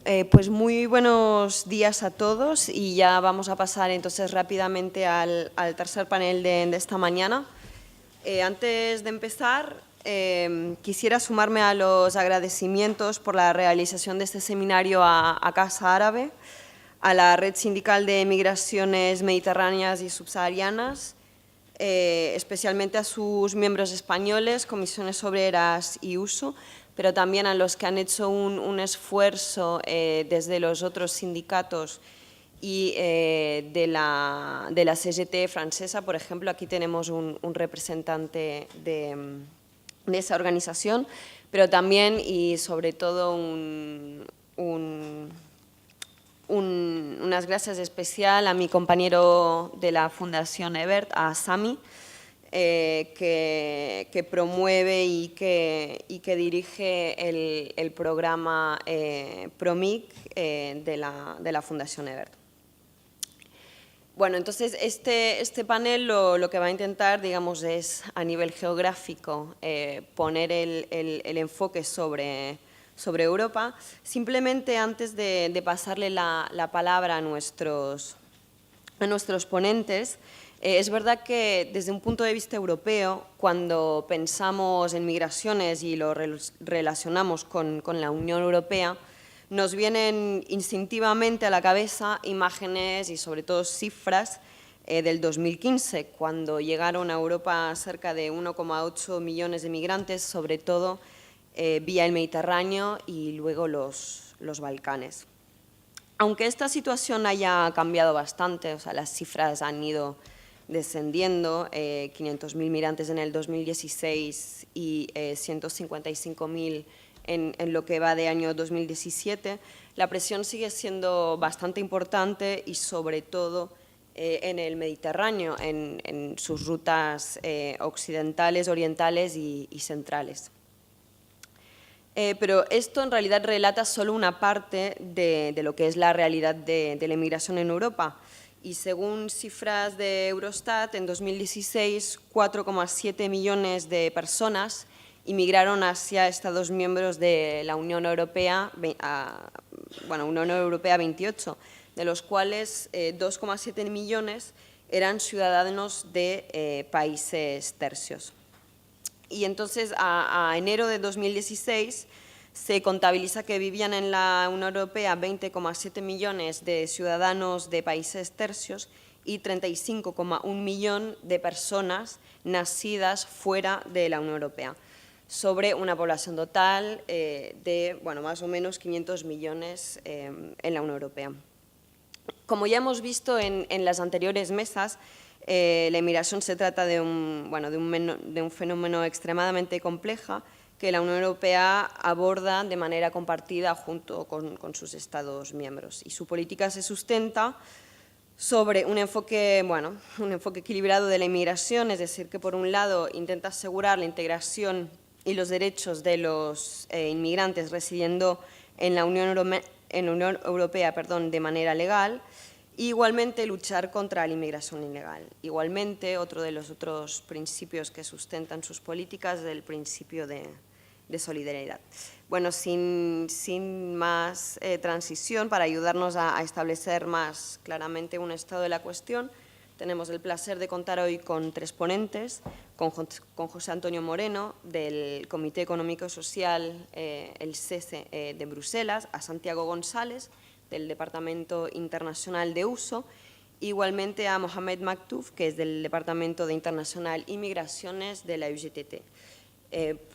Pues muy buenos días a todos y ya vamos a pasar entonces rápidamente al tercer panel de esta mañana. Antes de empezar, quisiera sumarme a los agradecimientos por la realización de este seminario a Casa Árabe, a la Red Sindical de Migraciones Mediterráneas y Subsaharianas, especialmente a sus miembros españoles, Comisiones Obreras y USO, pero también a los que han hecho un esfuerzo desde los otros sindicatos y de la CGT francesa. Por ejemplo, aquí tenemos un representante de esa organización, pero también y sobre todo unas gracias especial a mi compañero de la Fundación Ebert, a Sami, que promueve y que dirige el programa PROMIC de la Fundación Ebert. Bueno, entonces este panel lo que va a intentar, digamos, es a nivel geográfico poner el enfoque sobre Europa. Simplemente antes de pasarle la palabra a nuestros ponentes, es verdad que desde un punto de vista europeo, cuando pensamos en migraciones y lo relacionamos con la Unión Europea, nos vienen instintivamente a la cabeza imágenes y sobre todo cifras del 2015, cuando llegaron a Europa cerca de 1,8 millones de migrantes, sobre todo vía el Mediterráneo y luego los Balcanes. Aunque esta situación haya cambiado bastante, o sea, las cifras han ido descendiendo, 500.000 migrantes en el 2016 y 155.000 en lo que va de año 2017, la presión sigue siendo bastante importante y sobre todo en el Mediterráneo, en sus rutas occidentales, orientales y centrales. Pero esto en realidad relata solo una parte de lo que es la realidad de la inmigración en Europa. Y según cifras de Eurostat, en 2016, 4,7 millones de personas inmigraron hacia Estados miembros de la Unión Europea, Unión Europea 28, de los cuales 2,7 millones eran ciudadanos de países tercios. Y entonces a enero de 2016 se contabiliza que vivían en la Unión Europea 20,7 millones de ciudadanos de países tercios y 35,1 millón de personas nacidas fuera de la Unión Europea, sobre una población total de más o menos 500 millones en la Unión Europea. Como ya hemos visto en las anteriores mesas, la inmigración se trata de un fenómeno extremadamente complejo que la Unión Europea aborda de manera compartida junto con sus Estados miembros. Y su política se sustenta sobre un enfoque equilibrado de la inmigración, es decir, que por un lado intenta asegurar la integración y los derechos de los inmigrantes residiendo en la Unión Europea de manera legal, e igualmente luchar contra la inmigración ilegal. Igualmente, otro de los otros principios que sustentan sus políticas es el principio de solidaridad. Bueno, sin más transición, para ayudarnos a establecer más claramente un estado de la cuestión, tenemos el placer de contar hoy con tres ponentes, con José Antonio Moreno, del Comité Económico y Social, el CESE de Bruselas, a Santiago González, del Departamento Internacional de USO, igualmente a Mohamed Maktouf, que es del Departamento de Internacional y Migraciones de la UGTT.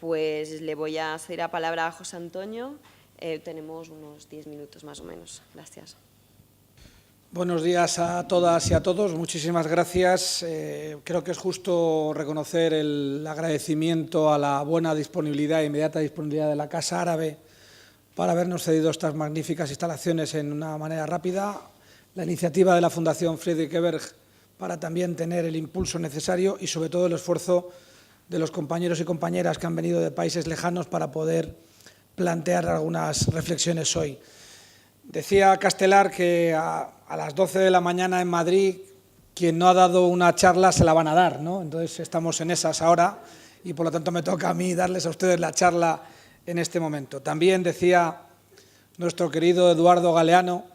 Pues le voy a ceder la palabra a José Antonio. Tenemos unos 10 minutos más o menos. Gracias. Buenos días a todas y a todos. Muchísimas gracias. Creo que es justo reconocer el agradecimiento a la buena disponibilidad e inmediata disponibilidad de la Casa Árabe para habernos cedido estas magníficas instalaciones en una manera rápida, la iniciativa de la Fundación Friedrich Ebert para también tener el impulso necesario y sobre todo el esfuerzo de los compañeros y compañeras que han venido de países lejanos para poder plantear algunas reflexiones hoy. Decía Castelar que a las 12 de la mañana en Madrid quien no ha dado una charla se la van a dar, ¿no? Entonces estamos en esas ahora y por lo tanto me toca a mí darles a ustedes la charla en este momento. También decía nuestro querido Eduardo Galeano,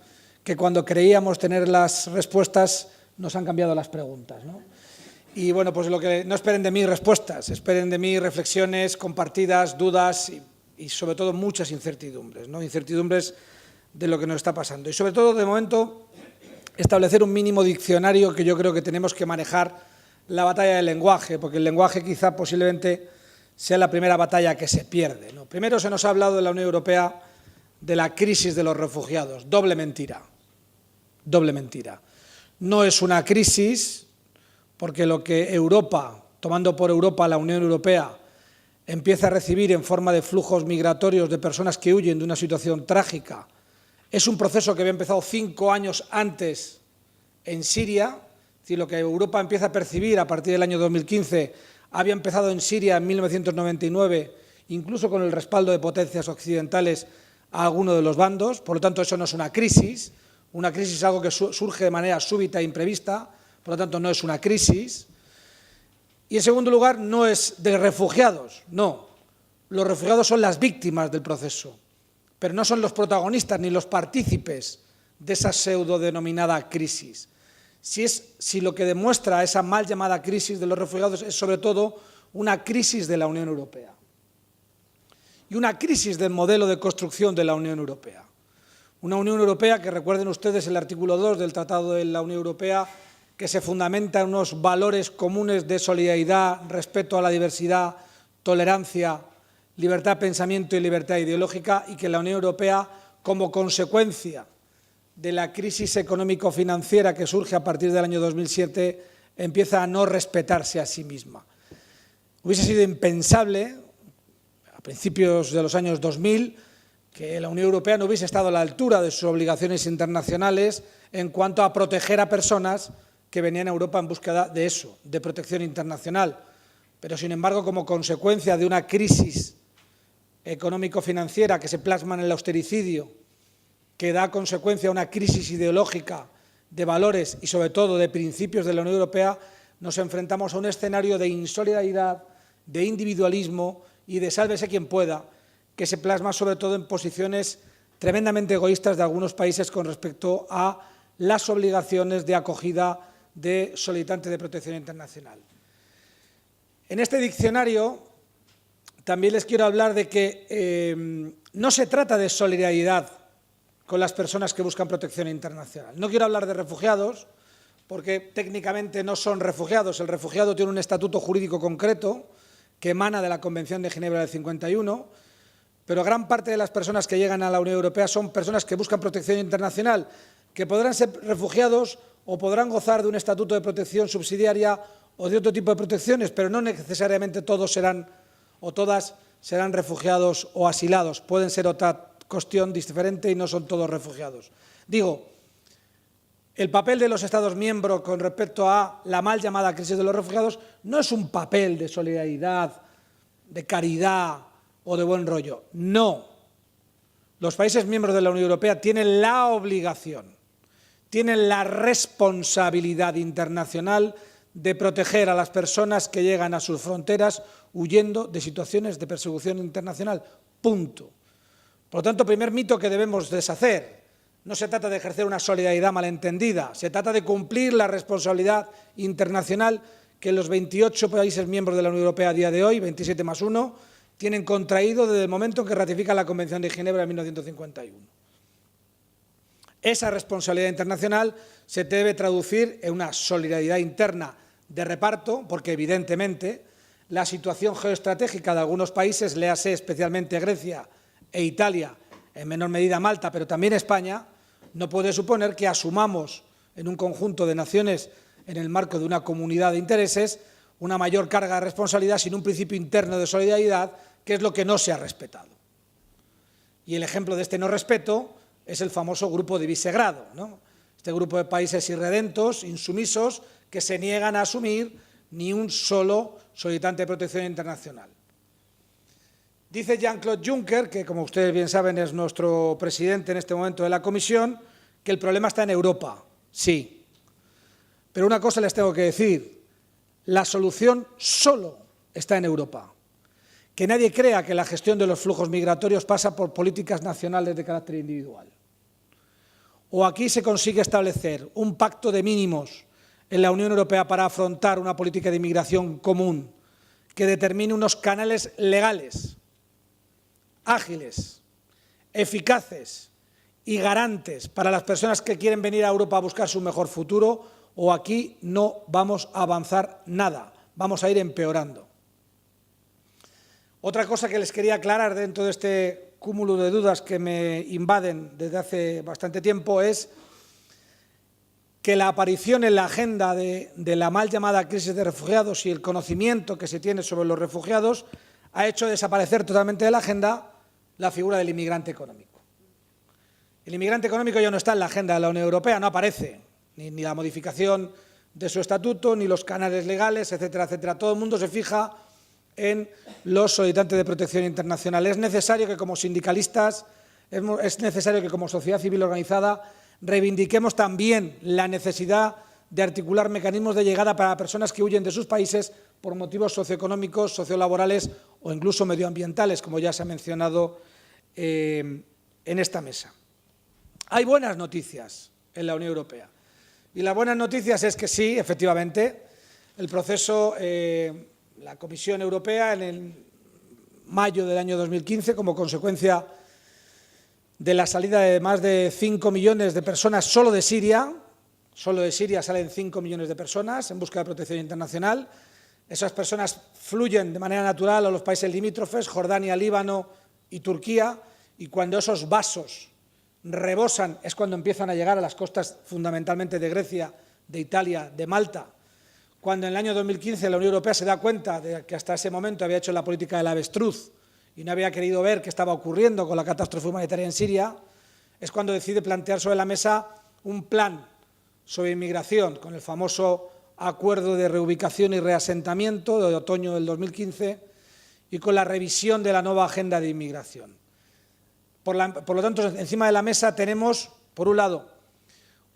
que cuando creíamos tener las respuestas nos han cambiado las preguntas, ¿no? Y bueno, pues no esperen de mí respuestas, esperen de mí reflexiones compartidas, dudas y sobre todo muchas incertidumbres, ¿no? Incertidumbres de lo que nos está pasando. Y sobre todo, de momento, establecer un mínimo diccionario que yo creo que tenemos que manejar la batalla del lenguaje, porque el lenguaje quizá posiblemente sea la primera batalla que se pierde, ¿no? Primero se nos ha hablado de la Unión Europea de la crisis de los refugiados. Doble mentira. Doble mentira. No es una crisis, porque lo que Europa, tomando por Europa la Unión Europea, empieza a recibir en forma de flujos migratorios de personas que huyen de una situación trágica, es un proceso que había empezado 5 años antes en Siria. Es decir, lo que Europa empieza a percibir a partir del año 2015 había empezado en Siria en 1999, incluso con el respaldo de potencias occidentales a alguno de los bandos. Por lo tanto, eso no es una crisis. Una crisis es algo que surge de manera súbita e imprevista. Por lo tanto, no es una crisis. Y, en segundo lugar, no es de refugiados, no. Los refugiados son las víctimas del proceso, pero no son los protagonistas ni los partícipes de esa pseudodenominada crisis. Si lo que demuestra esa mal llamada crisis de los refugiados es, sobre todo, una crisis de la Unión Europea y una crisis del modelo de construcción de la Unión Europea. Una Unión Europea que, recuerden ustedes el artículo 2 del Tratado de la Unión Europea, que se fundamenta en unos valores comunes de solidaridad, respeto a la diversidad, tolerancia, libertad de pensamiento y libertad ideológica, y que la Unión Europea, como consecuencia de la crisis económico-financiera que surge a partir del año 2007, empieza a no respetarse a sí misma. Hubiese sido impensable, a principios de los años 2000, que la Unión Europea no hubiese estado a la altura de sus obligaciones internacionales en cuanto a proteger a personas que venían a Europa en búsqueda de eso, de protección internacional. Pero, sin embargo, como consecuencia de una crisis económico-financiera que se plasma en el austericidio, que da consecuencia a una crisis ideológica de valores y, sobre todo, de principios de la Unión Europea, nos enfrentamos a un escenario de insolidaridad, de individualismo y de sálvese quien pueda, que se plasma sobre todo en posiciones tremendamente egoístas de algunos países con respecto a las obligaciones de acogida de solicitantes de protección internacional. En este diccionario también les quiero hablar de que no se trata de solidaridad con las personas que buscan protección internacional. No quiero hablar de refugiados, porque técnicamente no son refugiados. El refugiado tiene un estatuto jurídico concreto que emana de la Convención de Ginebra del 51, pero gran parte de las personas que llegan a la Unión Europea son personas que buscan protección internacional, que podrán ser refugiados o podrán gozar de un estatuto de protección subsidiaria o de otro tipo de protecciones, pero no necesariamente todos serán o todas serán refugiados o asilados. Pueden ser otra cuestión diferente y no son todos refugiados. Digo, el papel de los Estados miembros con respecto a la mal llamada crisis de los refugiados no es un papel de solidaridad, de caridad o de buen rollo. No. Los países miembros de la Unión Europea tienen la obligación, tienen la responsabilidad internacional de proteger a las personas que llegan a sus fronteras huyendo de situaciones de persecución internacional. Punto. Por lo tanto, primer mito que debemos deshacer. No se trata de ejercer una solidaridad malentendida, se trata de cumplir la responsabilidad internacional que los 28 países miembros de la Unión Europea a día de hoy, 27 más 1, tienen contraído desde el momento en que ratifican la Convención de Ginebra de 1951. Esa responsabilidad internacional se debe traducir en una solidaridad interna de reparto, porque evidentemente la situación geoestratégica de algunos países, léase especialmente Grecia e Italia, en menor medida Malta, pero también España, no puede suponer que asumamos en un conjunto de naciones, en el marco de una comunidad de intereses, una mayor carga de responsabilidad sin un principio interno de solidaridad, que es lo que no se ha respetado. Y el ejemplo de este no respeto es el famoso grupo de Visegrado, ¿no? Este grupo de países irredentos, insumisos, que se niegan a asumir ni un solo solicitante de protección internacional. Dice Jean-Claude Juncker, que como ustedes bien saben es nuestro presidente en este momento de la Comisión, que el problema está en Europa. Sí. Pero una cosa les tengo que decir, la solución solo está en Europa. que nadie crea que la gestión de los flujos migratorios pasa por políticas nacionales de carácter individual. O aquí se consigue establecer un pacto de mínimos en la Unión Europea para afrontar una política de inmigración común que determine unos canales legales, ágiles, eficaces y garantes para las personas que quieren venir a Europa a buscar su mejor futuro, o aquí no vamos a avanzar nada, vamos a ir empeorando. Otra cosa que les quería aclarar dentro de este cúmulo de dudas que me invaden desde hace bastante tiempo es que la aparición en la agenda de la mal llamada crisis de refugiados y el conocimiento que se tiene sobre los refugiados ha hecho desaparecer totalmente de la agenda la figura del inmigrante económico. El inmigrante económico ya no está en la agenda de la Unión Europea, no aparece, ni la modificación de su estatuto, ni los canales legales, etcétera, etcétera. Todo el mundo se fija en los solicitantes de protección internacional. Es necesario que como sindicalistas, es necesario que como sociedad civil organizada reivindiquemos también la necesidad de articular mecanismos de llegada para personas que huyen de sus países por motivos socioeconómicos, sociolaborales o incluso medioambientales, como ya se ha mencionado en esta mesa. Hay buenas noticias en la Unión Europea. Y las buenas noticias es que sí, efectivamente, el proceso, la Comisión Europea en mayo del año 2015, como consecuencia de la salida de más de 5 millones de personas solo de Siria salen 5 millones de personas en busca de protección internacional. Esas personas fluyen de manera natural a los países limítrofes, Jordania, Líbano y Turquía, y cuando esos vasos rebosan es cuando empiezan a llegar a las costas fundamentalmente de Grecia, de Italia, de Malta. Cuando en el año 2015 la Unión Europea se da cuenta de que hasta ese momento había hecho la política del avestruz y no había querido ver qué estaba ocurriendo con la catástrofe humanitaria en Siria, es cuando decide plantear sobre la mesa un plan sobre inmigración con el famoso acuerdo de reubicación y reasentamiento de otoño del 2015 y con la revisión de la nueva agenda de inmigración. Por lo tanto, encima de la mesa tenemos, por un lado,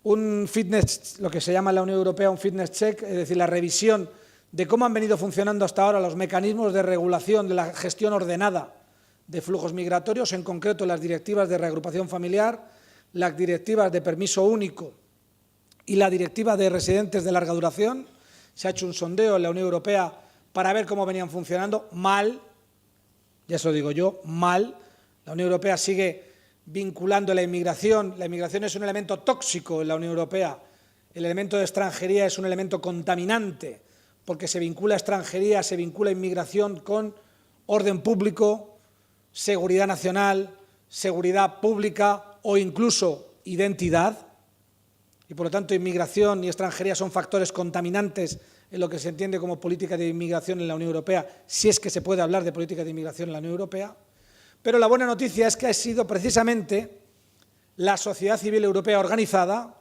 un fitness, lo que se llama en la Unión Europea un fitness check, es decir, la revisión de cómo han venido funcionando hasta ahora los mecanismos de regulación de la gestión ordenada de flujos migratorios, en concreto las directivas de reagrupación familiar, las directivas de permiso único y la directiva de residentes de larga duración. Se ha hecho un sondeo en la Unión Europea para ver cómo venían funcionando. Mal, ya eso digo yo, mal. La Unión Europea sigue vinculando la inmigración. La inmigración es un elemento tóxico en la Unión Europea. El elemento de extranjería es un elemento contaminante, porque se vincula extranjería, se vincula inmigración con orden público, seguridad nacional, seguridad pública o incluso identidad. Y por lo tanto, inmigración y extranjería son factores contaminantes en lo que se entiende como política de inmigración en la Unión Europea, si es que se puede hablar de política de inmigración en la Unión Europea. Pero la buena noticia es que ha sido precisamente la sociedad civil europea organizada,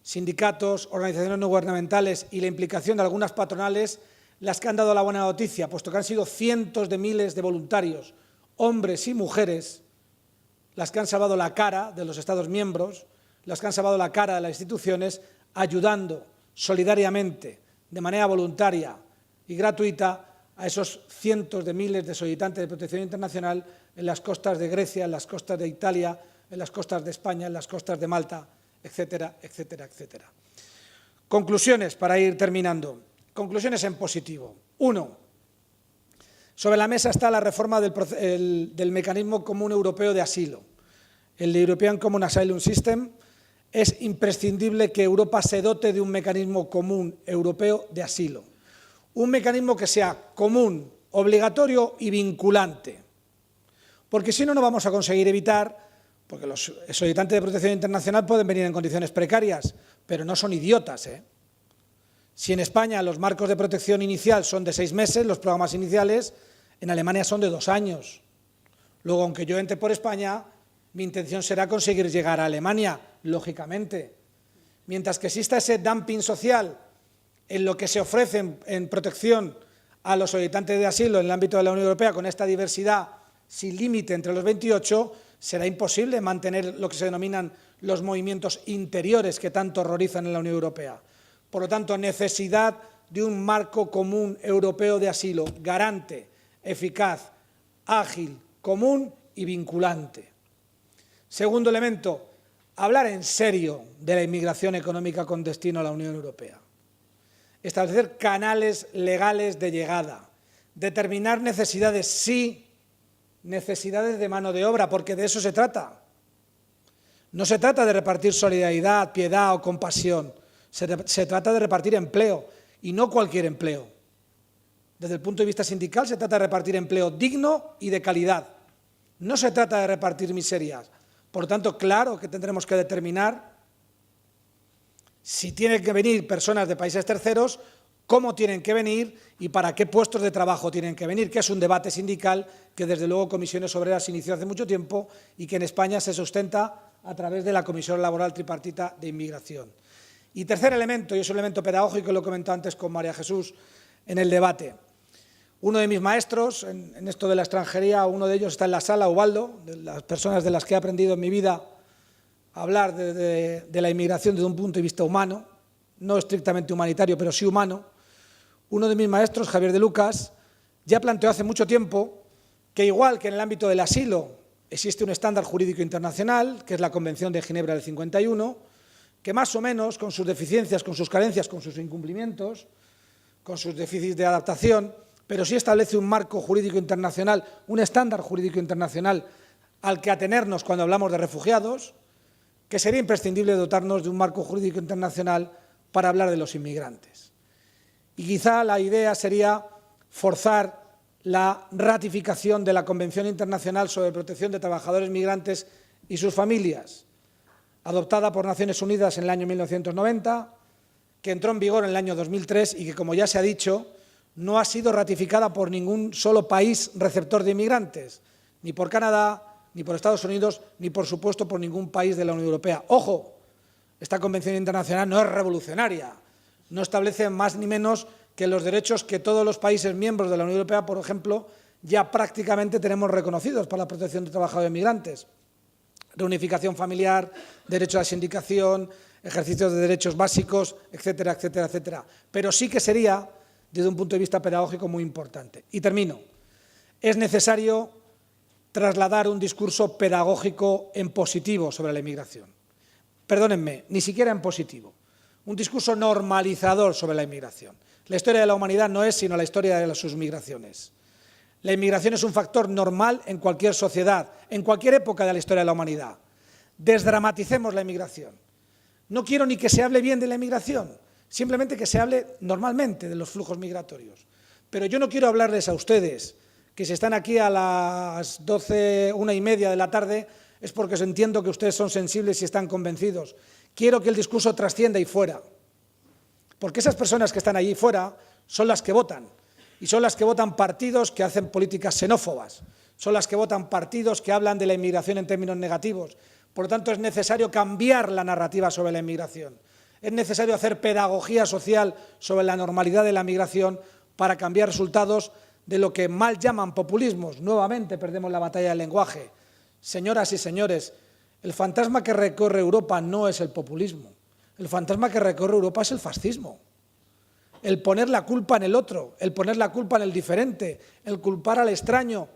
sindicatos, organizaciones no gubernamentales y la implicación de algunas patronales las que han dado la buena noticia, puesto que han sido cientos de miles de voluntarios, hombres y mujeres, las que han salvado la cara de los Estados miembros, las que han salvado la cara de las instituciones, ayudando solidariamente, de manera voluntaria y gratuita, a esos cientos de miles de solicitantes de protección internacional en las costas de Grecia, en las costas de Italia, en las costas de España, en las costas de Malta, etcétera, etcétera, etcétera. Conclusiones, para ir terminando. Conclusiones en positivo. 1. Sobre la mesa está la reforma del mecanismo común europeo de asilo, el European Common Asylum System. Es imprescindible que Europa se dote de un mecanismo común europeo de asilo. Un mecanismo que sea común, obligatorio y vinculante. Porque si no, no vamos a conseguir evitar, porque los solicitantes de protección internacional pueden venir en condiciones precarias, pero no son idiotas, ¿eh? Si en España los marcos de protección inicial son de 6 meses, los programas iniciales, en Alemania son de 2 años. Luego, aunque yo entre por España, mi intención será conseguir llegar a Alemania, lógicamente. Mientras que exista ese dumping social en lo que se ofrece en protección a los solicitantes de asilo en el ámbito de la Unión Europea, con esta diversidad sin límite entre los 28, será imposible mantener lo que se denominan los movimientos interiores que tanto horrorizan en la Unión Europea. Por lo tanto, necesidad de un marco común europeo de asilo garante, eficaz, ágil, común y vinculante. Segundo elemento, hablar en serio de la inmigración económica con destino a la Unión Europea. Establecer canales legales de llegada. Determinar necesidades, sí, necesidades de mano de obra, porque de eso se trata. No se trata de repartir solidaridad, piedad o compasión. Se trata de repartir empleo, y no cualquier empleo. Desde el punto de vista sindical se trata de repartir empleo digno y de calidad. No se trata de repartir miserias. Por tanto, claro que tendremos que determinar si tienen que venir personas de países terceros, cómo tienen que venir y para qué puestos de trabajo tienen que venir, que es un debate sindical que desde luego Comisiones Obreras inició hace mucho tiempo y que en España se sustenta a través de la Comisión Laboral Tripartita de Inmigración. Y tercer elemento, y es un elemento pedagógico, lo he comentado antes con María Jesús en el debate. Uno de mis maestros en esto de la extranjería, uno de ellos está en la sala, Ubaldo, de las personas de las que he aprendido en mi vida a hablar de la inmigración desde un punto de vista humano, no estrictamente humanitario, pero sí humano. Uno de mis maestros, Javier de Lucas, ya planteó hace mucho tiempo que igual que en el ámbito del asilo existe un estándar jurídico internacional, que es la Convención de Ginebra del 51, que más o menos, con sus deficiencias, con sus carencias, con sus incumplimientos, con sus déficits de adaptación, pero sí establece un marco jurídico internacional, un estándar jurídico internacional al que atenernos cuando hablamos de refugiados, que sería imprescindible dotarnos de un marco jurídico internacional para hablar de los inmigrantes. Y quizá la idea sería forzar la ratificación de la Convención Internacional sobre Protección de Trabajadores Migrantes y sus familias, adoptada por Naciones Unidas en el año 1990, que entró en vigor en el año 2003 y que, como ya se ha dicho, no ha sido ratificada por ningún solo país receptor de inmigrantes, ni por Canadá, ni por Estados Unidos, ni por supuesto por ningún país de la Unión Europea. ¡Ojo! Esta Convención Internacional no es revolucionaria, no establece más ni menos que los derechos que todos los países miembros de la Unión Europea, por ejemplo, ya prácticamente tenemos reconocidos para la protección de trabajadores migrantes. Reunificación familiar, derecho a la sindicación, ejercicio de derechos básicos, etcétera, etcétera, etcétera. Pero sí que sería, desde un punto de vista pedagógico, muy importante. Y termino. Es necesario trasladar un discurso pedagógico en positivo sobre la inmigración. Perdónenme, ni siquiera en positivo. Un discurso normalizador sobre la inmigración. La historia de la humanidad no es sino la historia de sus migraciones. La inmigración es un factor normal en cualquier sociedad, en cualquier época de la historia de la humanidad. Desdramaticemos la inmigración. No quiero ni que se hable bien de la inmigración, simplemente que se hable normalmente de los flujos migratorios. Pero yo no quiero hablarles a ustedes, que si están aquí a las 12, 1:30 de la tarde, es porque os entiendo que ustedes son sensibles y están convencidos. Quiero que el discurso trascienda ahí fuera, porque esas personas que están allí fuera son las que votan. Y son las que votan partidos que hacen políticas xenófobas, son las que votan partidos que hablan de la inmigración en términos negativos. Por lo tanto, es necesario cambiar la narrativa sobre la inmigración. Es necesario hacer pedagogía social sobre la normalidad de la migración para cambiar resultados de lo que mal llaman populismos. Nuevamente perdemos la batalla del lenguaje. Señoras y señores, el fantasma que recorre Europa no es el populismo. El fantasma que recorre Europa es el fascismo. El poner la culpa en el otro, el poner la culpa en el diferente, el culpar al extraño,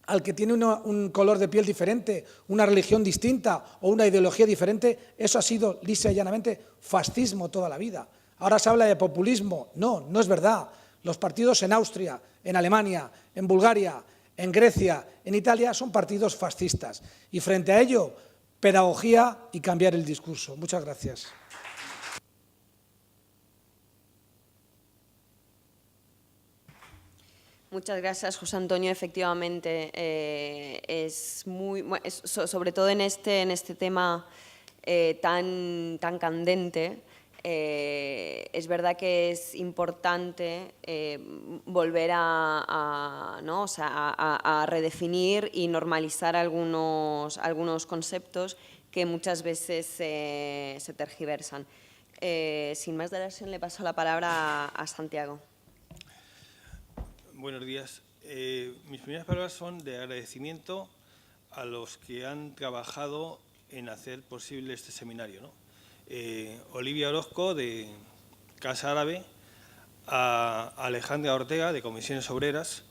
al que tiene un color de piel diferente, una religión distinta o una ideología diferente, eso ha sido lisa y llanamente fascismo toda la vida. Ahora se habla de populismo. No, no es verdad. Los partidos en Austria, en Alemania, en Bulgaria, en Grecia, en Italia son partidos fascistas. Y frente a ello, pedagogía y cambiar el discurso. Muchas gracias. Muchas gracias, José Antonio. Efectivamente, sobre todo en este tema tan candente, es verdad que es importante volver a redefinir y normalizar algunos conceptos que muchas veces se tergiversan. Sin más dilación, le paso la palabra a Santiago. Buenos días. Mis primeras palabras son de agradecimiento a los que han trabajado en hacer posible este seminario, ¿no? Olivia Orozco, de Casa Árabe, a Alejandra Ortega, de Comisiones Obreras,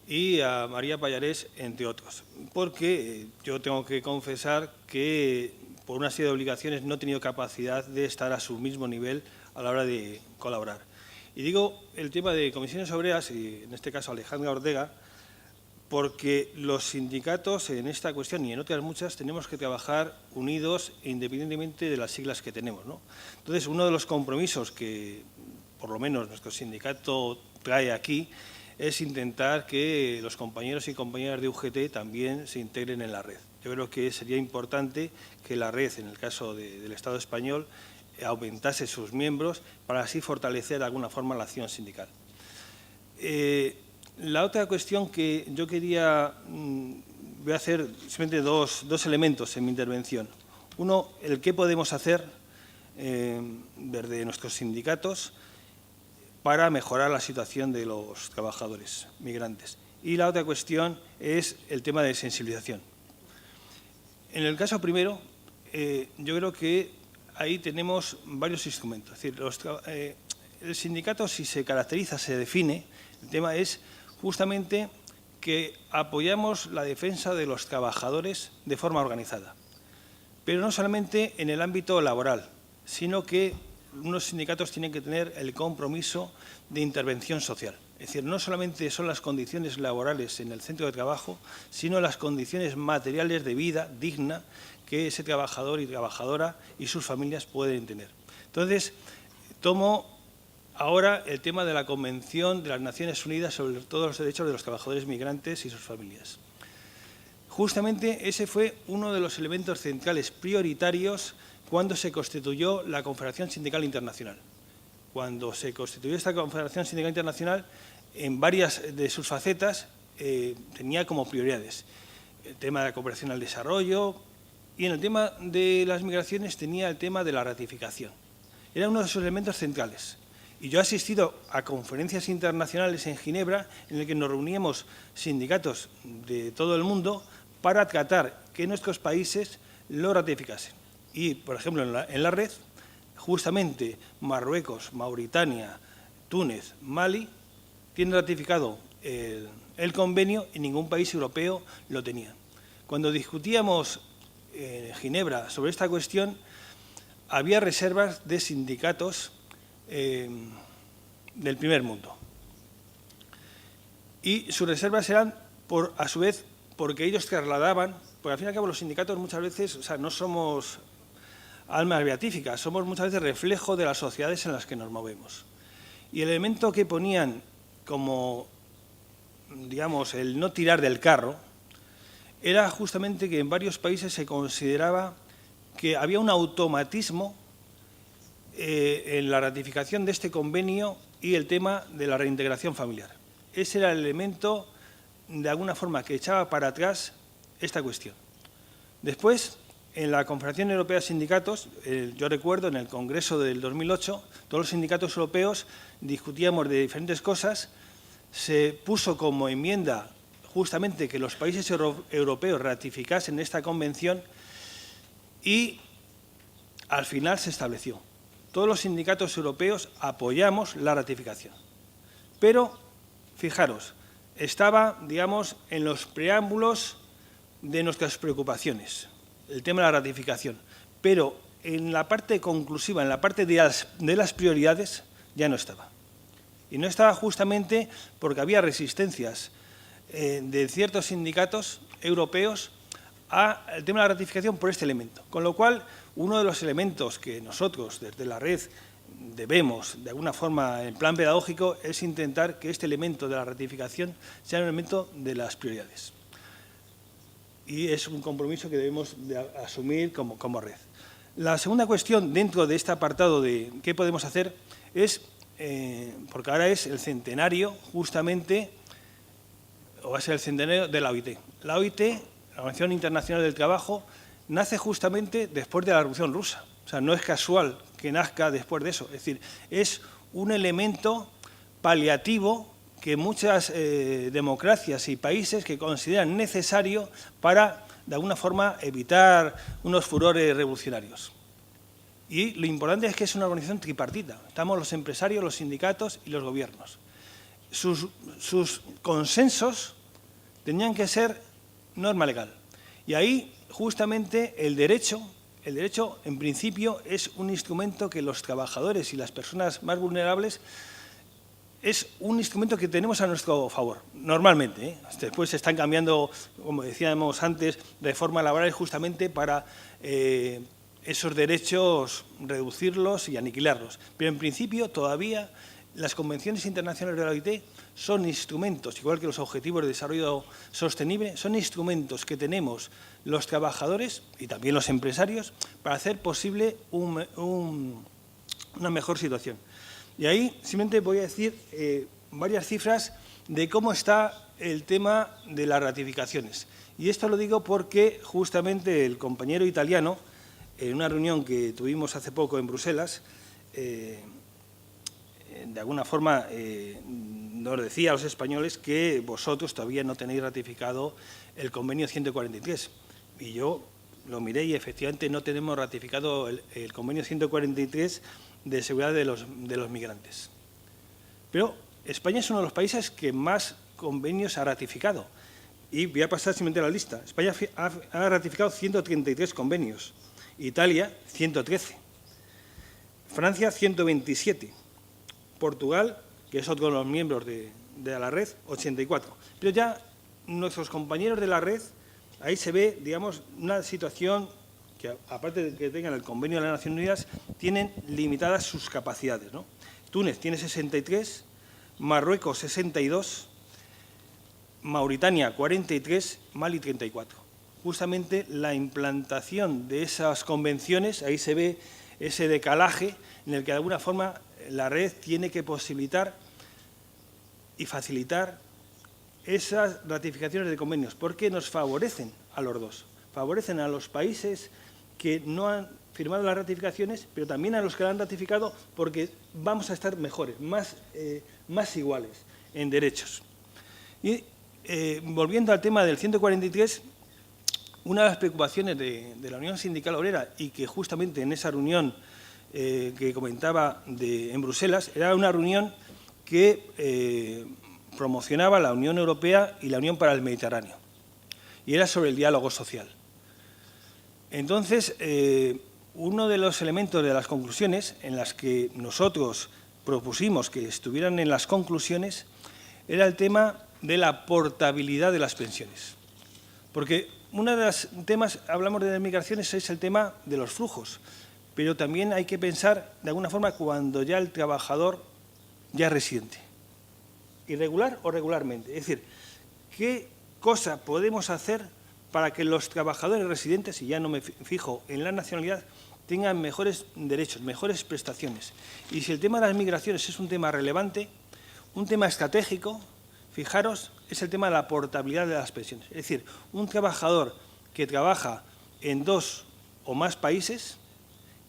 y a María Pallarés, entre otros. Porque yo tengo que confesar que por una serie de obligaciones no he tenido capacidad de estar a su mismo nivel a la hora de colaborar. Y digo el tema de comisiones obreras, y en este caso Alejandra Ortega, porque los sindicatos en esta cuestión y en otras muchas tenemos que trabajar unidos independientemente de las siglas que tenemos, ¿no? Entonces, uno de los compromisos que, por lo menos, nuestro sindicato trae aquí es intentar que los compañeros y compañeras de UGT también se integren en la red. Yo creo que sería importante que la red, en el caso del Estado español, aumentase sus miembros para así fortalecer de alguna forma la acción sindical. La otra cuestión que yo quería, voy a hacer simplemente dos elementos en mi intervención. Uno, el qué podemos hacer desde nuestros sindicatos para mejorar la situación de los trabajadores migrantes. Y la otra cuestión es el tema de sensibilización. En el caso primero, yo creo que ahí tenemos varios instrumentos. Es decir, el sindicato, si se caracteriza, se define, el tema es justamente que apoyamos la defensa de los trabajadores de forma organizada, pero no solamente en el ámbito laboral, sino que unos sindicatos tienen que tener el compromiso de intervención social. Es decir, no solamente son las condiciones laborales en el centro de trabajo, sino las condiciones materiales de vida digna que ese trabajador y trabajadora y sus familias pueden tener. Entonces, tomo ahora el tema de la Convención de las Naciones Unidas sobre todos los derechos de los trabajadores migrantes y sus familias. Justamente ese fue uno de los elementos centrales prioritarios cuando se constituyó la Confederación Sindical Internacional. Cuando se constituyó esta Confederación Sindical Internacional, en varias de sus facetas tenía como prioridades el tema de la cooperación al desarrollo y en el tema de las migraciones tenía el tema de la ratificación. Era uno de sus elementos centrales. Y yo he asistido a conferencias internacionales en Ginebra en las que nos reuníamos sindicatos de todo el mundo para tratar que nuestros países lo ratificasen. Y, por ejemplo, en la red, justamente Marruecos, Mauritania, Túnez, Mali, tienen ratificado el convenio y ningún país europeo lo tenía. Cuando discutíamos en Ginebra sobre esta cuestión, había reservas de sindicatos del primer mundo. Y sus reservas eran, a su vez, porque ellos trasladaban, porque al fin y al cabo los sindicatos muchas veces, no somos almas beatíficas, somos muchas veces reflejo de las sociedades en las que nos movemos. Y el elemento que ponían como, digamos, el no tirar del carro, era justamente que en varios países se consideraba que había un automatismo en la ratificación de este convenio y el tema de la reintegración familiar. Ese era el elemento, de alguna forma, que echaba para atrás esta cuestión. Después, en la Confederación Europea de Sindicatos, yo recuerdo en el Congreso del 2008, todos los sindicatos europeos discutíamos de diferentes cosas, se puso como enmienda justamente que los países europeos ratificasen esta convención y al final se estableció. Todos los sindicatos europeos apoyamos la ratificación. Pero, fijaros, estaba, digamos, en los preámbulos de nuestras preocupaciones, el tema de la ratificación. Pero en la parte conclusiva, en la parte de las prioridades, ya no estaba. Y no estaba justamente porque había resistencias de ciertos sindicatos europeos al tema de la ratificación por este elemento. Con lo cual, uno de los elementos que nosotros, desde la red, debemos, de alguna forma, en plan pedagógico, es intentar que este elemento de la ratificación sea un elemento de las prioridades. Y es un compromiso que debemos de asumir como red. La segunda cuestión, dentro de este apartado de qué podemos hacer, es, porque ahora es el centenario, justamente, o va a ser el centenario de la OIT. La OIT, la Organización Internacional del Trabajo, nace justamente después de la Revolución Rusa. O sea, no es casual que nazca después de eso. Es decir, es un elemento paliativo que muchas democracias y países que consideran necesario para, de alguna forma, evitar unos furores revolucionarios. Y lo importante es que es una organización tripartita. Estamos los empresarios, los sindicatos y los gobiernos. Sus consensos tenían que ser norma legal. Y ahí, justamente, el derecho, en principio, es un instrumento que los trabajadores y las personas más vulnerables es un instrumento que tenemos a nuestro favor, normalmente, ¿eh? Después se están cambiando, como decíamos antes, reformas laborales justamente para esos derechos reducirlos y aniquilarlos. Pero en principio todavía las convenciones internacionales de la OIT son instrumentos, igual que los objetivos de desarrollo sostenible, son instrumentos que tenemos los trabajadores y también los empresarios para hacer posible una mejor situación. Y ahí simplemente voy a decir varias cifras de cómo está el tema de las ratificaciones. Y esto lo digo porque justamente el compañero italiano, en una reunión que tuvimos hace poco en Bruselas, de alguna forma nos decía a los españoles que vosotros todavía no tenéis ratificado el convenio 143. Y yo lo miré y efectivamente no tenemos ratificado el convenio 143 de seguridad de los migrantes. Pero España es uno de los países que más convenios ha ratificado. Y voy a pasar simplemente a la lista. España ha ratificado 133 convenios, Italia 113, Francia 127, Portugal, que es otro de los miembros de la red, 84. Pero ya nuestros compañeros de la red, ahí se ve, digamos, una situación que, aparte de que tengan el convenio de las Naciones Unidas, tienen limitadas sus capacidades, ¿no? Túnez tiene 63, Marruecos 62, Mauritania 43, Mali 34. Justamente la implantación de esas convenciones, ahí se ve ese decalaje en el que de alguna forma la red tiene que posibilitar y facilitar esas ratificaciones de convenios, porque nos favorecen a los dos. Favorecen a los países que no han firmado las ratificaciones, pero también a los que la han ratificado, porque vamos a estar mejores, más iguales en derechos. Y volviendo al tema del 143, una de las preocupaciones de la Unión Sindical Obrera, y que justamente en esa reunión que comentaba en Bruselas, era una reunión que promocionaba la Unión Europea y la Unión para el Mediterráneo, y era sobre el diálogo social. Entonces, uno de los elementos de las conclusiones en las que nosotros propusimos que estuvieran en las conclusiones era el tema de la portabilidad de las pensiones. Porque uno de los temas, hablamos de las migraciones, es el tema de los flujos, pero también hay que pensar, de alguna forma, cuando ya el trabajador ya es residente, irregular o regularmente. Es decir, ¿qué cosa podemos hacer para que los trabajadores residentes, y ya no me fijo en la nacionalidad, tengan mejores derechos, mejores prestaciones? Y si el tema de las migraciones es un tema relevante, un tema estratégico, fijaros, es el tema de la portabilidad de las pensiones. Es decir, un trabajador que trabaja en 2 o más países,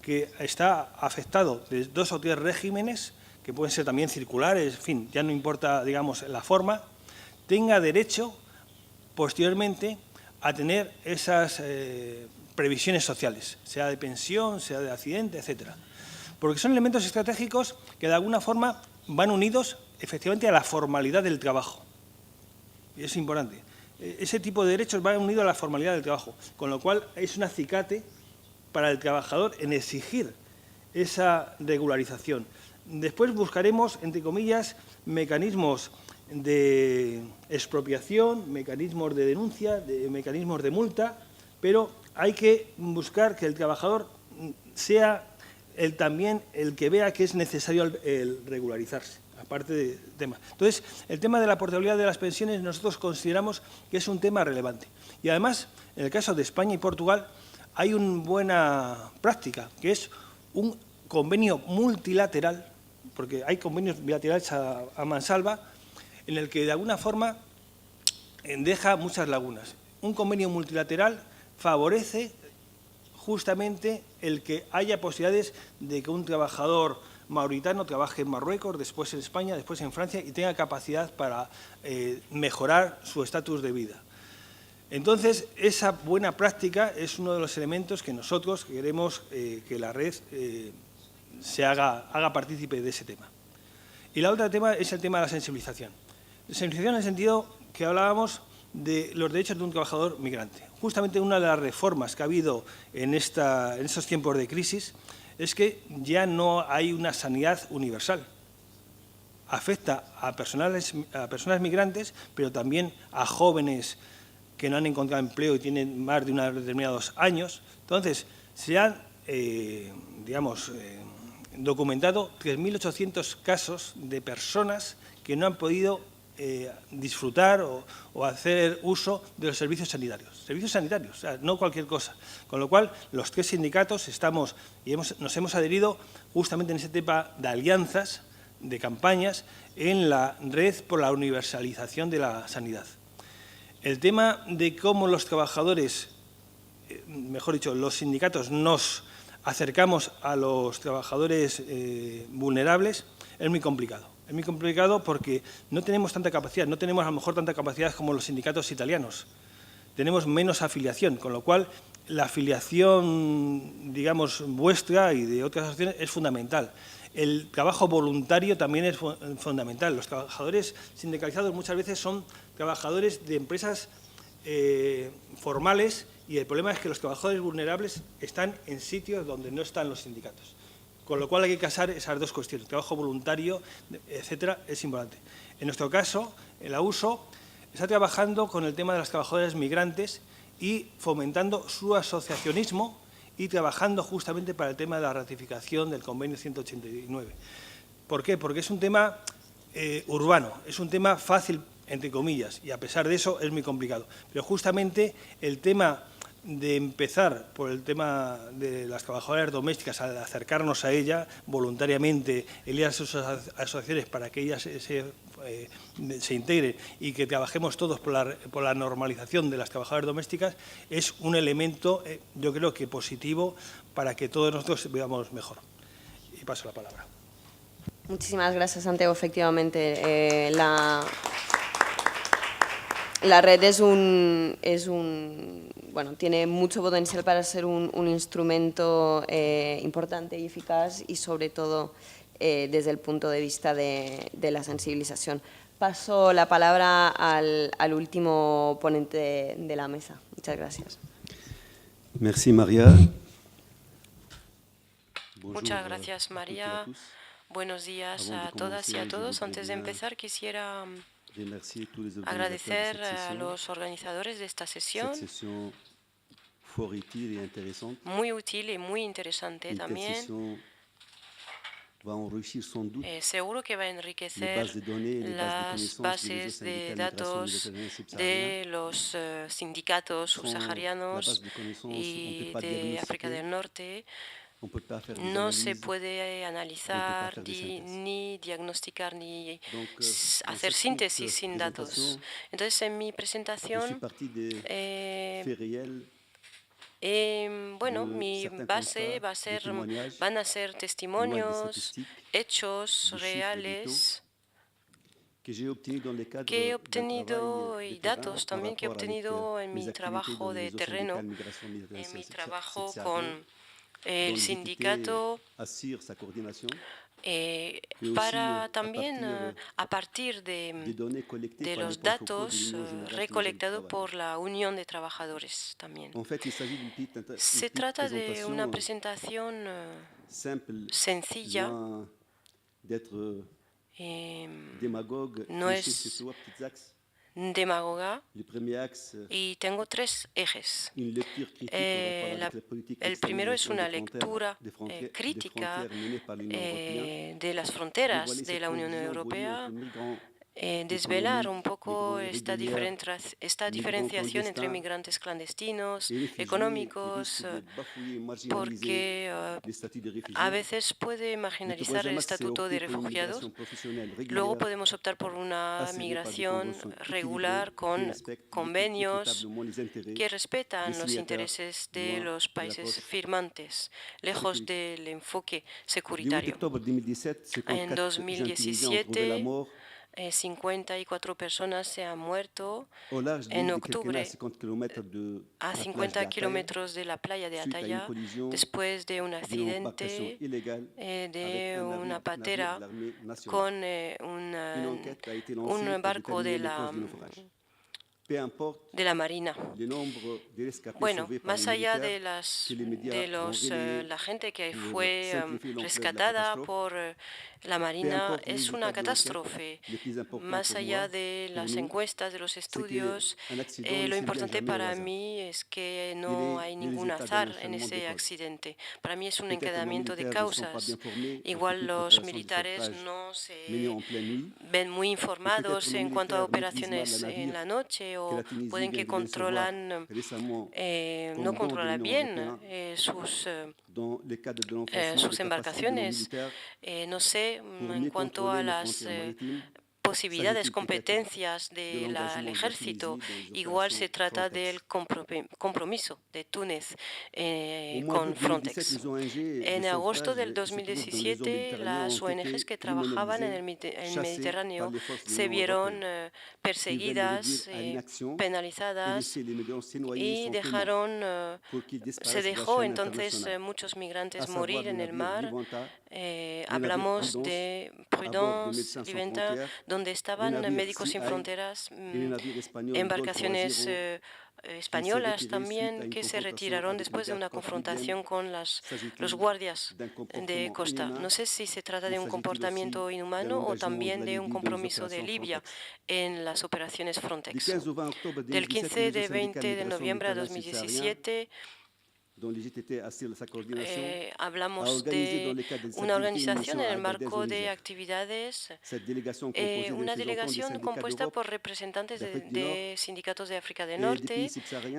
que está afectado de 2 o 3 regímenes, que pueden ser también circulares, en fin, ya no importa, digamos, la forma, tenga derecho posteriormente a tener esas previsiones sociales, sea de pensión, sea de accidente, etcétera. Porque son elementos estratégicos que de alguna forma van unidos efectivamente a la formalidad del trabajo. Y es importante. Ese tipo de derechos van unidos a la formalidad del trabajo, con lo cual es un acicate para el trabajador en exigir esa regularización. Después buscaremos, entre comillas, mecanismos de expropiación, mecanismos de denuncia, mecanismos de multa, pero hay que buscar que el trabajador sea también el que vea que es necesario el regularizarse, aparte de tema. Entonces, el tema de la portabilidad de las pensiones nosotros consideramos que es un tema relevante. Y además, en el caso de España y Portugal, hay una buena práctica, que es un convenio multilateral, porque hay convenios bilaterales a mansalva, en el que de alguna forma deja muchas lagunas. Un convenio multilateral favorece justamente el que haya posibilidades de que un trabajador mauritano trabaje en Marruecos, después en España, después en Francia y tenga capacidad para mejorar su estatus de vida. Entonces, esa buena práctica es uno de los elementos que nosotros queremos que la red se haga partícipe de ese tema. Y la otra tema es el tema de la sensibilización. Sensibilización en el sentido que hablábamos de los derechos de un trabajador migrante. Justamente una de las reformas que ha habido en estos tiempos de crisis es que ya no hay una sanidad universal. Afecta a personas migrantes, pero también a jóvenes que no han encontrado empleo y tienen más de unos determinados años. Entonces, se han, documentado 3.800 casos de personas que no han podido disfrutar o hacer uso de los servicios sanitarios. Servicios sanitarios, o sea, no cualquier cosa. Con lo cual, los 3 sindicatos nos hemos adherido justamente en ese tema de alianzas, de campañas, en la red por la universalización de la sanidad. El tema de cómo los trabajadores, mejor dicho, los sindicatos nos acercamos a los trabajadores vulnerables es muy complicado. Es muy complicado porque no tenemos tanta capacidad, no tenemos a lo mejor tanta capacidad como los sindicatos italianos. Tenemos menos afiliación, con lo cual la afiliación, digamos, vuestra y de otras asociaciones es fundamental. El trabajo voluntario también es fundamental. Los trabajadores sindicalizados muchas veces son trabajadores de empresas formales y el problema es que los trabajadores vulnerables están en sitios donde no están los sindicatos. Con lo cual hay que casar esas dos cuestiones. El trabajo voluntario, etcétera, es importante. En nuestro caso, el AUSO está trabajando con el tema de las trabajadoras migrantes y fomentando su asociacionismo y trabajando justamente para el tema de la ratificación del convenio 189. ¿Por qué? Porque es un tema urbano, es un tema fácil, entre comillas, y a pesar de eso es muy complicado. Pero justamente el tema de empezar por el tema de las trabajadoras domésticas, al acercarnos a ella voluntariamente, el ir a sus asociaciones para que ellas se integren y que trabajemos todos por la normalización de las trabajadoras domésticas, es un elemento, yo creo que positivo, para que todos nosotros veamos mejor. Y paso la palabra. Muchísimas gracias, Santiago. Efectivamente, la red bueno, tiene mucho potencial para ser un instrumento importante y eficaz y, sobre todo, desde el punto de vista de la sensibilización. Paso la palabra al último ponente de la mesa. Muchas gracias. Merci, María. Muchas gracias, María. Buenos días a todas y a todos. Antes de empezar, quisiera agradecer a los organizadores de esta sesión, muy útil y muy interesante también. Seguro que va a enriquecer las bases de datos de los sindicatos subsaharianos y de África del Norte. No se puede analizar ni diagnosticar ni hacer síntesis sin datos. Entonces, en mi presentación, bueno, mi base van a ser testimonios, hechos reales que he obtenido y datos también que he obtenido en mi trabajo de terreno, en mi trabajo con el sindicato, para también, a partir de los datos recolectados por la Unión de Trabajadores también. Se trata de una presentación sencilla, no es demagoga, y tengo 3 ejes. El primero es una lectura crítica de las fronteras de la Unión Europea, desvelar un poco esta diferenciación entre migrantes clandestinos, económicos, porque a veces puede marginalizar el estatuto de refugiados. Luego podemos optar por una migración regular con convenios que respetan los intereses de los países firmantes, lejos del enfoque securitario. En 2017, 54 personas se han muerto en octubre a 50 kilómetros de la playa de Ataya después de un accidente de una patera con un barco de la de la Marina. Bueno, más allá de la gente que fue rescatada por la Marina, es una catástrofe. Más allá de las encuestas, de los estudios, lo importante para mí es que no hay ningún azar en ese accidente. Para mí es un encadenamiento de causas. Igual los militares no se ven muy informados en cuanto a operaciones en la noche, o pueden que no controlan bien sus embarcaciones. No sé, en cuanto a las posibilidades, competencias del ejército, igual se trata del compromiso de Túnez con Frontex. En agosto del 2017, las ONGs que trabajaban en el Mediterráneo se vieron perseguidas, penalizadas, y se dejó entonces muchos migrantes morir en el mar. Hablamos de Prudence, Liventa, donde estaban Médicos Sin Fronteras, embarcaciones españolas también, que se retiraron después de una confrontación con los guardias de costa. No sé si se trata de un comportamiento inhumano o también de un compromiso de Libia en las operaciones Frontex. Del 15 de 20 de noviembre a 2017, hablamos de una organización en el marco de actividades, una delegación compuesta por representantes de sindicatos de África del Norte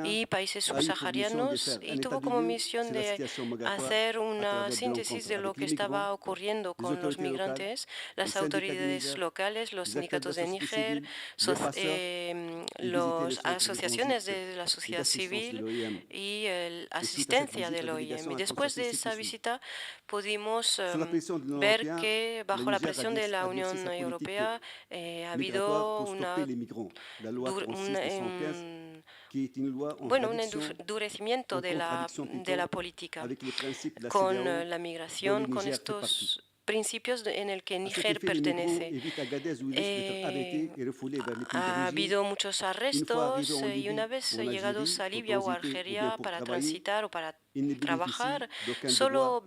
y países subsaharianos, y tuvo como misión de hacer una síntesis de lo que estaba ocurriendo con los migrantes, las autoridades locales, los sindicatos de Níger, las asociaciones de la sociedad civil y la asistencia del OIM. Y después de esa visita pudimos ver que bajo la presión de la Unión Europea ha habido un endurecimiento de la política con la migración, con estos principios en el que Níger pertenece. Ha habido muchos arrestos y una vez llegados a Libia o Argelia para transitar o para trabajar, solo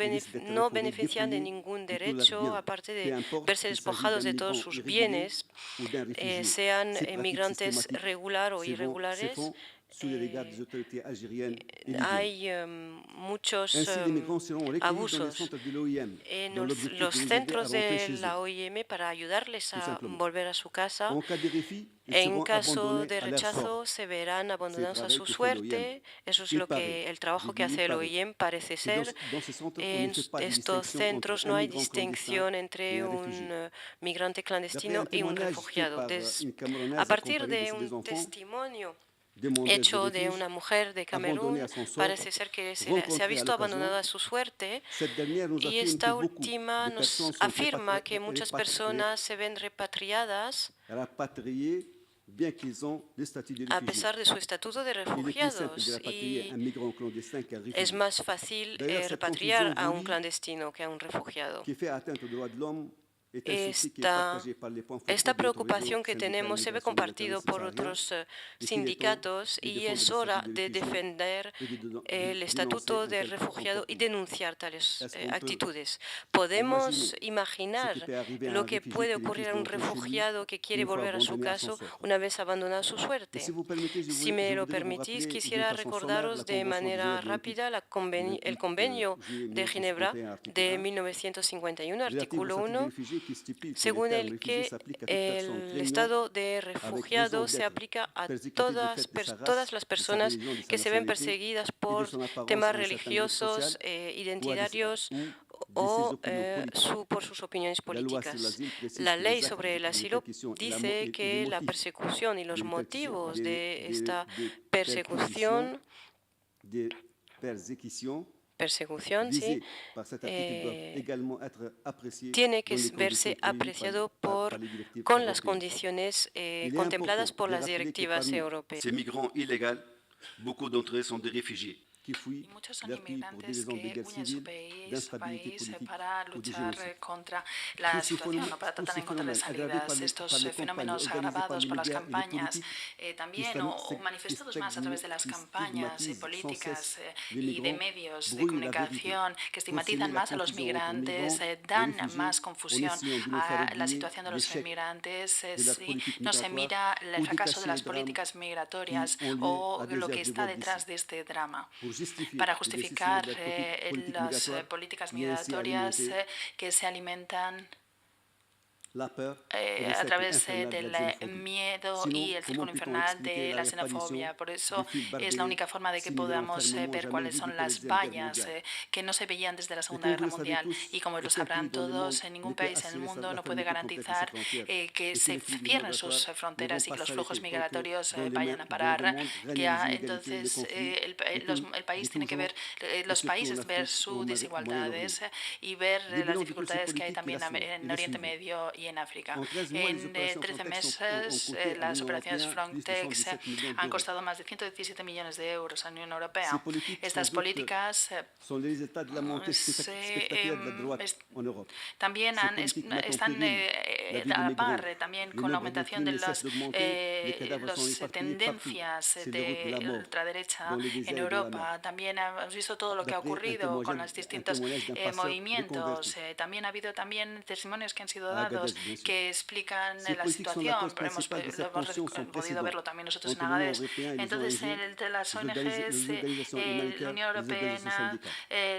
no benefician de ningún derecho, aparte de verse despojados de todos sus bienes, sean migrantes regulares o irregulares. Hay muchos abusos en los centros de la OIM para ayudarles a volver a su casa. En caso de rechazo, se verán abandonados a su suerte. Eso es el trabajo que hace el OIM, parece ser. En estos centros no hay distinción entre un migrante clandestino y un refugiado. A partir de un testimonio hecho de una mujer de Camerún, parece ser que se ha visto abandonada a su suerte, y esta última nos afirma que muchas personas se ven repatriadas a pesar de su estatuto de refugiados, y es más fácil repatriar a un clandestino que a un refugiado. Esta preocupación que tenemos se ve compartido por otros sindicatos, y es hora de defender el estatuto de refugiado y denunciar tales actitudes. Podemos imaginar lo que puede ocurrir a un refugiado que quiere volver a su casa una vez abandonada su suerte. Si me lo permitís, quisiera recordaros de manera rápida el Convenio de Ginebra de 1951, artículo 1, según el que el estado de refugiado se aplica a todas las personas que se ven perseguidas por temas religiosos, identitarios o por sus opiniones políticas. La ley sobre el asilo dice que la persecución y los motivos de esta persecución, tiene que verse apreciado con las condiciones contempladas por las directivas europeas. Ces migrants illégaux, beaucoup d'entre eux sont des réfugiés. y muchos son inmigrantes que huyen su país para luchar contra la situación o para tratar de encontrar salidas. Estos fenómenos agravados por las campañas también o manifestados más a través de las campañas políticas y de medios de comunicación que estigmatizan más a los migrantes, dan más confusión a la situación de los migrantes. No se mira el fracaso de las políticas migratorias o lo que está detrás de este drama. Para justificar las políticas migratorias que se alimentan a través del miedo y el círculo infernal de la xenofobia. Por eso es la única forma de que podamos ver cuáles son las vallas que no se veían desde la Segunda Guerra Mundial. Y como lo sabrán todos, en ningún país en el mundo no puede garantizar que se cierren sus fronteras y que los flujos migratorios vayan a parar. Entonces, el país tiene que ver, los países ver sus desigualdades y ver las dificultades que hay también en Oriente Medio y en África. En 13 meses, las operaciones Frontex han costado más de 117 millones de euros a la Unión Europea. Estas políticas también están a la par también con la aumentación de las tendencias de ultraderecha en Europa. También hemos visto todo lo que ha ocurrido con los distintos movimientos. También ha habido testimonios que han sido dados que explican la situación, pero hemos podido verlo también nosotros en Agadez. Entonces, entre las ONGs, la Unión Europea,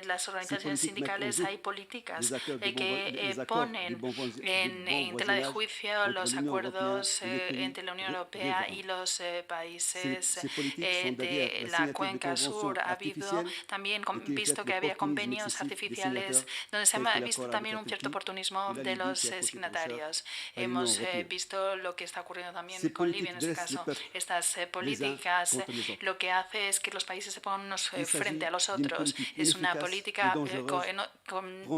las organizaciones sindicales, hay políticas que ponen en tela de juicio los acuerdos entre la Unión Europea y los países de la cuenca sur. Ha habido también visto que había convenios artificiales donde se ha visto también un cierto oportunismo de los signatarios. Hemos visto lo que está ocurriendo también con Libia en este caso. Estas políticas lo que hace es que los países se pongan unos frente a los otros. Es una política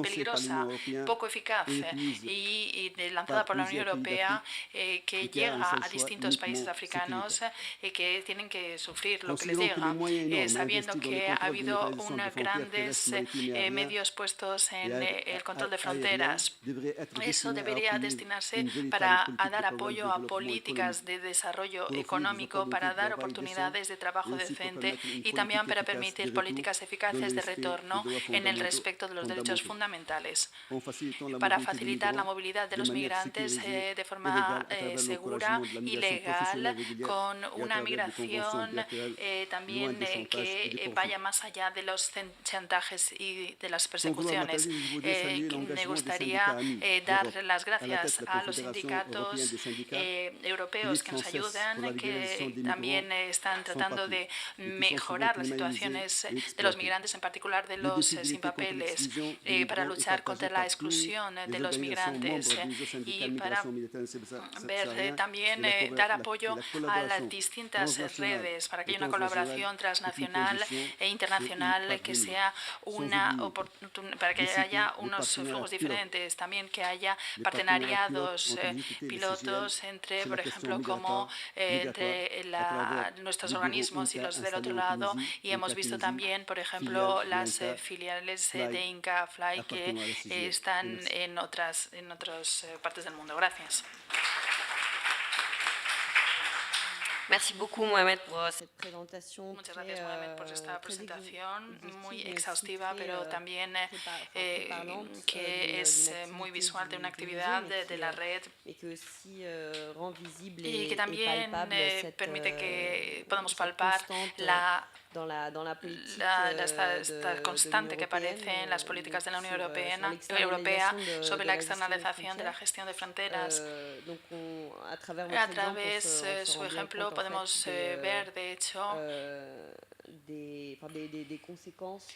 peligrosa, poco eficaz y lanzada por la Unión Europea que llega a distintos países africanos que tienen que sufrir lo que les llega, sabiendo que ha habido grandes medios puestos en el control de fronteras. Eso debería destinarse para dar apoyo a políticas de desarrollo económico, para dar oportunidades de trabajo decente y también para permitir políticas eficaces de retorno en el respeto de los derechos fundamentales, para facilitar la movilidad de los migrantes de forma segura y legal, con una migración también que vaya más allá de los chantajes y de las persecuciones. Me gustaría dar las gracias a los sindicatos europeos que nos ayudan, que también están tratando de mejorar las situaciones de los migrantes, en particular de los sin papeles, para luchar contra la exclusión de los migrantes y para ver también dar apoyo a las distintas redes para que haya una colaboración transnacional e internacional que sea para que haya unos flujos diferentes, también que haya partenariados pilotos entre, por ejemplo, como entre nuestros organismos y los del otro lado, y hemos visto también, por ejemplo, las filiales de Inca Fly que están en otras partes del mundo. Gracias. Merci beaucoup, Mohamed, por cette présentation. Muchas gracias, Mohamed, por esta presentación muy exhaustiva, pero también que es muy visual de una actividad de la red y que también permite que podamos palpar esta constante que aparece en las políticas de la Unión Europea sobre la externalización de la gestión de fronteras. A través de su ejemplo podemos ver, de hecho,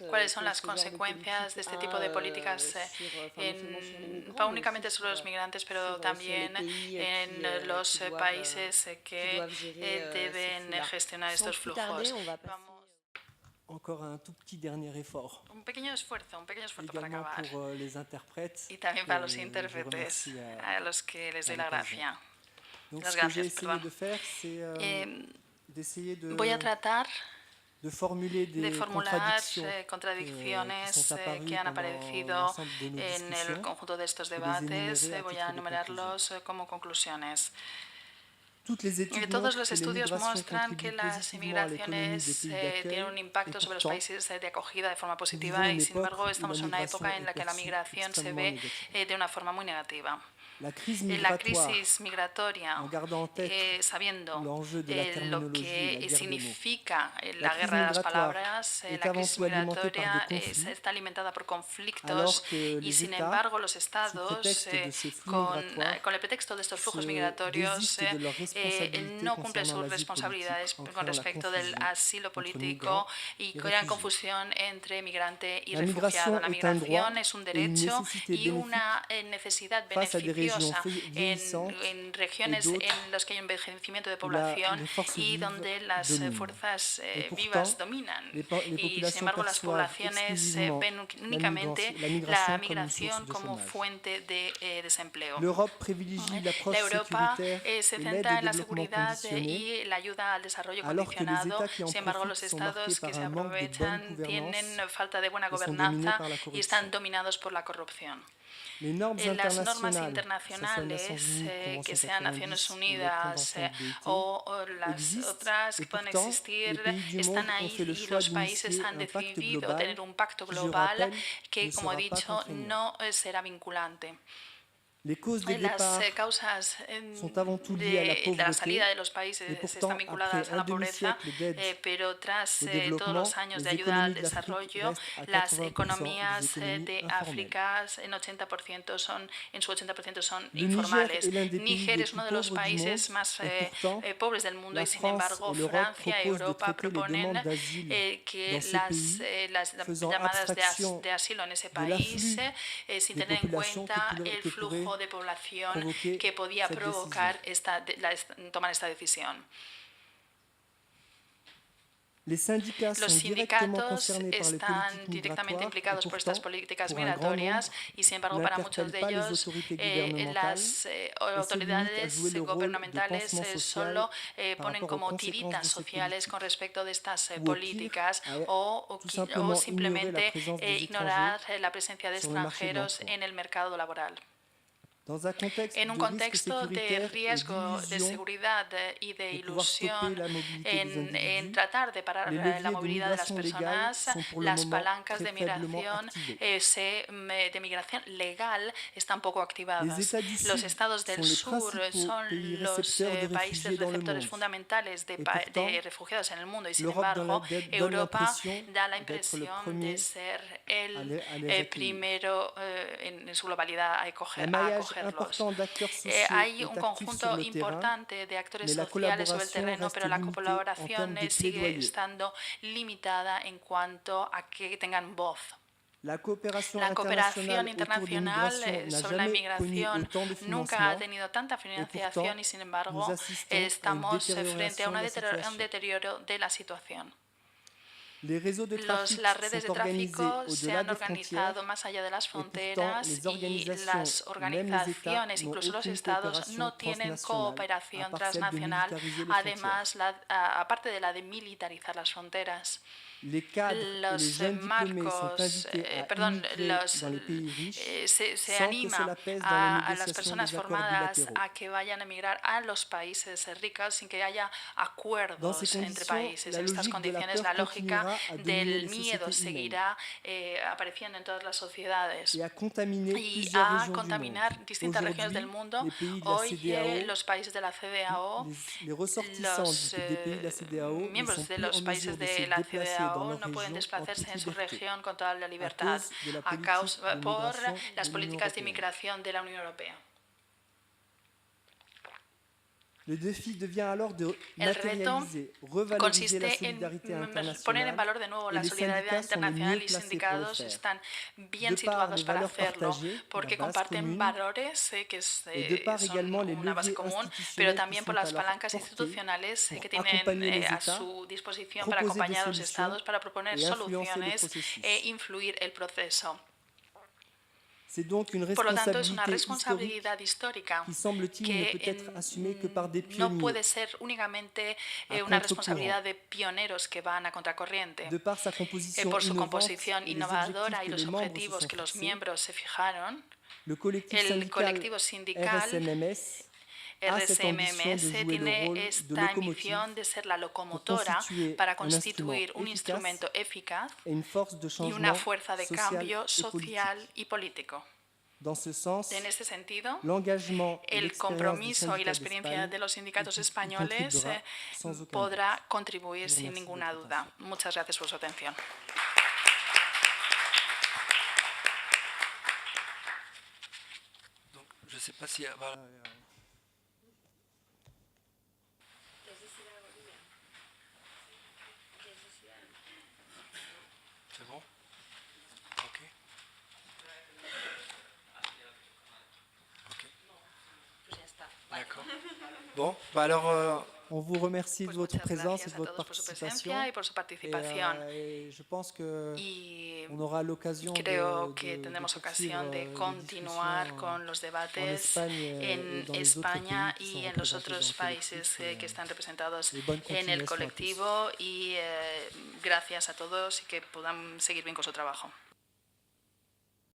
cuáles son las consecuencias de este tipo de políticas, no únicamente sobre los migrantes, pero también en los países que deben gestionar estos flujos. Encore un tout petit dernier effort. Un pequeño esfuerzo para acabar. Pour les interprètes. Y también para los intérpretes, a los que les doy la gracia. Donc, Las ce que j'ai gracias, essayé de faire, c'est d'essayer de voy a tratar de formular contradicciones que han aparecido en el conjunto de estos debates. Voy a enumerarlos como conclusiones. Todos los estudios muestran que las inmigraciones tienen un impacto sobre los países de acogida de forma positiva y, sin embargo, estamos en una época en la que la migración se ve de una forma muy negativa. La crisis migratoria, sabiendo lo que significa la guerra de las palabras, la crisis migratoria está alimentada por conflictos y, sin embargo, los estados, con el pretexto de estos flujos migratorios, no cumplen sus responsabilidades con respecto del asilo político y crean confusión entre migrante y refugiado. La migración es un derecho y una necesidad beneficiosa en regiones en las que hay un envejecimiento de población y donde las fuerzas vivas dominan. Y, sin embargo, las poblaciones ven únicamente la migración como fuente de desempleo. La Europa se centra en la seguridad y la ayuda al desarrollo condicionado. Sin embargo, los estados que se aprovechan tienen falta de buena gobernanza y están dominados por la corrupción. Las normas internacionales, que sean Naciones Unidas o las otras que pueden existir, están ahí y los países han decidido tener un pacto global que, como he dicho, no será vinculante. Las causas de la salida de los países están vinculadas a la pobreza, pero tras todos los años de ayuda al desarrollo, las economías de África en su 80% son informales. Níger es uno de los países más pobres del mundo y, sin embargo, Francia y Europa proponen que las llamadas de asilo en ese país, sin tener en cuenta el flujo de población que podía provocar tomar esta decisión. Los sindicatos están directamente implicados por estas políticas migratorias y, sin embargo, para muchos de ellos las autoridades gubernamentales solo ponen como tiritas sociales con respecto de estas políticas o simplemente ignorar la presencia de extranjeros en el mercado laboral. En un contexto de riesgo, de seguridad y de ilusión en tratar de parar la movilidad de las personas, las palancas de migración legal están poco activadas. Los estados del sur son los países receptores fundamentales de refugiados en el mundo y, sin embargo, Europa da la impresión de ser el primero en su globalidad a acogerlos. Hay un conjunto importante de actores sociales sobre el terreno, pero la colaboración sigue estando limitada en cuanto a que tengan voz. La cooperación internacional sobre la inmigración nunca ha tenido tanta financiación y, sin embargo, estamos frente a un deterioro de la situación. Las redes de tráfico se han organizado más allá de las fronteras y las organizaciones, incluso los estados, no tienen cooperación transnacional, además, aparte de la de militarizar las fronteras. Se anima a las personas formadas a que vayan a emigrar a los países ricos sin que haya acuerdos entre países. En estas condiciones, la lógica del miedo seguirá apareciendo en todas las sociedades y a contaminar distintas regiones del mundo. Hoy los países de la CEDEAO, los miembros de los países de la CEDEAO no pueden desplazarse en su región con toda la libertad por las políticas de inmigración de la Unión Europea. El reto consiste en poner en valor de nuevo la solidaridad internacional y sindicatos están bien situados para hacerlo porque comparten valores que son una base común, pero también por las palancas institucionales que tienen a su disposición para acompañar a los estados, para proponer soluciones e influir el proceso. Por lo tanto, es una responsabilidad histórica que no puede ser únicamente una responsabilidad de pioneros que van a contracorriente. Por su composición innovadora y los objetivos que los miembros se fijaron, el colectivo sindical RSMMS tiene esta misión de ser la locomotora para constituir un instrumento eficaz y una fuerza de cambio social y político. En este sentido, el compromiso y la experiencia de los sindicatos españoles podrá contribuir sin ninguna duda. Muchas gracias por su atención. Bon, bah alors, on vous remercie de votre présence et de votre participation. Je pense que creo que tendremos ocasión de continuar con los debates en España y en los otros países que están representados en el colectivo y gracias a todos y que puedan seguir bien con su trabajo.